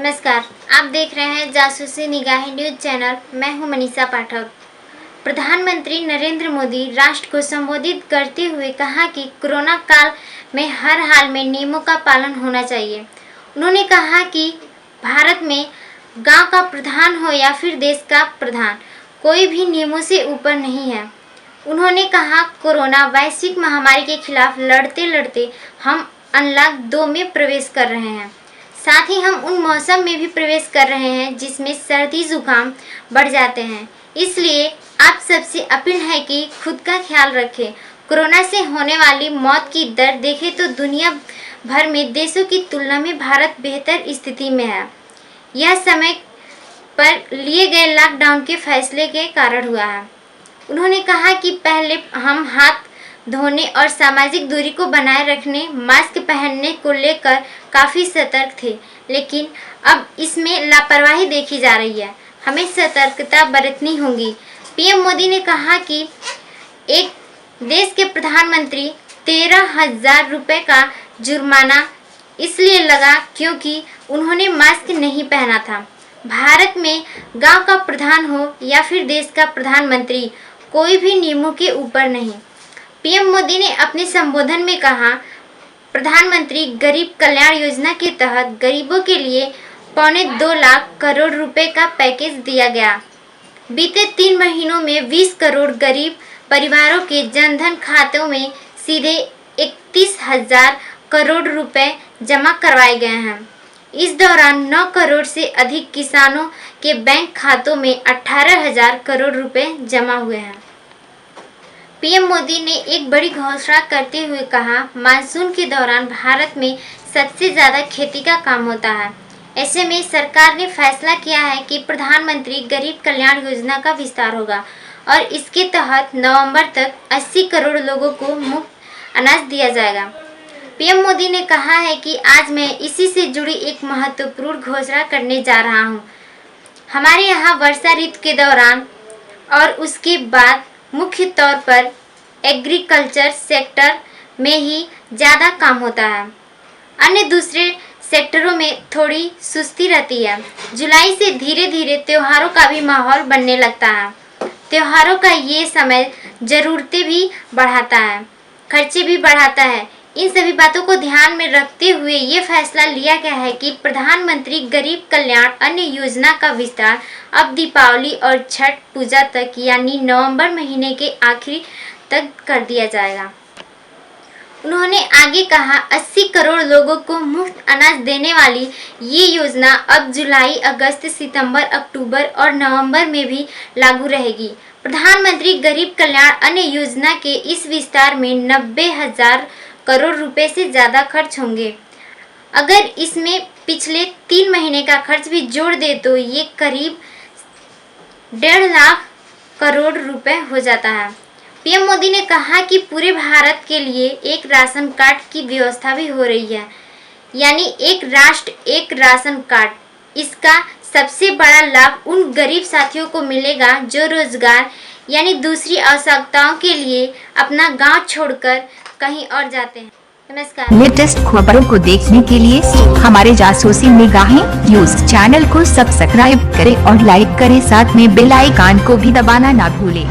नमस्कार, आप देख रहे हैं जासूसी निगाहें न्यूज चैनल। मैं हूं मनीषा पाठक। प्रधानमंत्री नरेंद्र मोदी राष्ट्र को संबोधित करते हुए कहा कि कोरोना काल में हर हाल में नियमों का पालन होना चाहिए। उन्होंने कहा कि भारत में गांव का प्रधान हो या फिर देश का प्रधान, कोई भी नियमों से ऊपर नहीं है। उन्होंने कहा, कोरोना वैश्विक महामारी के खिलाफ लड़ते लड़ते हम अनलॉक 2 में प्रवेश कर रहे हैं। साथ ही हम उन मौसम में भी प्रवेश कर रहे हैं जिसमें सर्दी जुकाम बढ़ जाते हैं। इसलिए आप सबसे अपील है कि खुद का ख्याल रखें। कोरोना से होने वाली मौत की दर देखें तो दुनिया भर में देशों की तुलना में भारत बेहतर स्थिति में है। यह समय पर लिए गए लॉकडाउन के फैसले के कारण हुआ है। उन्होंने कहा कि पहले हम हाथ धोने और सामाजिक दूरी को बनाए रखने, मास्क पहनने को लेकर काफ़ी सतर्क थे, लेकिन अब इसमें लापरवाही देखी जा रही है। हमें सतर्कता बरतनी होगी। पीएम मोदी ने कहा कि एक देश के प्रधानमंत्री 13,000 रुपये का जुर्माना इसलिए लगा क्योंकि उन्होंने मास्क नहीं पहना था। भारत में गांव का प्रधान हो या फिर देश का प्रधानमंत्री, कोई भी नियमों के ऊपर नहीं। पीएम मोदी ने अपने संबोधन में कहा, प्रधानमंत्री गरीब कल्याण योजना के तहत गरीबों के लिए 2.25 लाख करोड़ रुपए का पैकेज दिया गया। बीते 3 महीनों में 20 करोड़ गरीब परिवारों के जनधन खातों में सीधे 31,000 करोड़ रुपए जमा करवाए गए हैं। इस दौरान 9 करोड़ से अधिक किसानों के बैंक खातों में 18,000 करोड़ रुपए जमा हुए हैं। पीएम मोदी ने एक बड़ी घोषणा करते हुए कहा, मानसून के दौरान भारत में सबसे ज़्यादा खेती का काम होता है। ऐसे में सरकार ने फैसला किया है कि प्रधानमंत्री गरीब कल्याण योजना का विस्तार होगा और इसके तहत नवंबर तक 80 करोड़ लोगों को मुफ्त अनाज दिया जाएगा। पीएम मोदी ने कहा है कि आज मैं इसी से जुड़ी एक महत्वपूर्ण घोषणा करने जा रहा हूँ। हमारे यहाँ वर्षा ऋतु के दौरान और उसके बाद मुख्य तौर पर एग्रीकल्चर सेक्टर में ही ज़्यादा काम होता है। अन्य दूसरे सेक्टरों में थोड़ी सुस्ती रहती है। जुलाई से धीरे धीरे त्योहारों का भी माहौल बनने लगता है। त्योहारों का ये समय ज़रूरतें भी बढ़ाता है, खर्चे भी बढ़ाता है। इन सभी बातों को ध्यान में रखते हुए ये फैसला लिया गया है कि प्रधानमंत्री गरीब कल्याण अन्न योजना का विस्तार अब दीपावली और छठ पूजा तक यानी नवंबर महीने के आखिरी तक कर दिया जाएगा। उन्होंने आगे कहा, 80 करोड़ लोगों को मुफ्त अनाज देने वाली ये योजना अब जुलाई, अगस्त, सितंबर, अक्टूबर और नवंबर में भी लागू रहेगी। प्रधानमंत्री गरीब कल्याण अन्न योजना के इस विस्तार में 90,000 करोड़ रुपए से ज़्यादा खर्च होंगे। अगर इसमें पिछले 3 महीने का खर्च भी जोड़ दे तो ये करीब 1.5 लाख करोड़ रुपए हो जाता है। पीएम मोदी ने कहा कि पूरे भारत के लिए एक राशन कार्ड की व्यवस्था भी हो रही है, यानी एक राष्ट्र एक राशन कार्ड। इसका सबसे बड़ा लाभ उन गरीब साथियों को मिलेगा जो रोजगार यानी दूसरी आवश्यकताओं के लिए अपना गांव छोड़कर कहीं और जाते हैं। नमस्कार। लेटेस्ट खबरों को देखने के लिए हमारे जासूसी निगाहें न्यूज चैनल को सब्सक्राइब करें और लाइक करें, साथ में बेल आइकन को भी दबाना ना भूलें।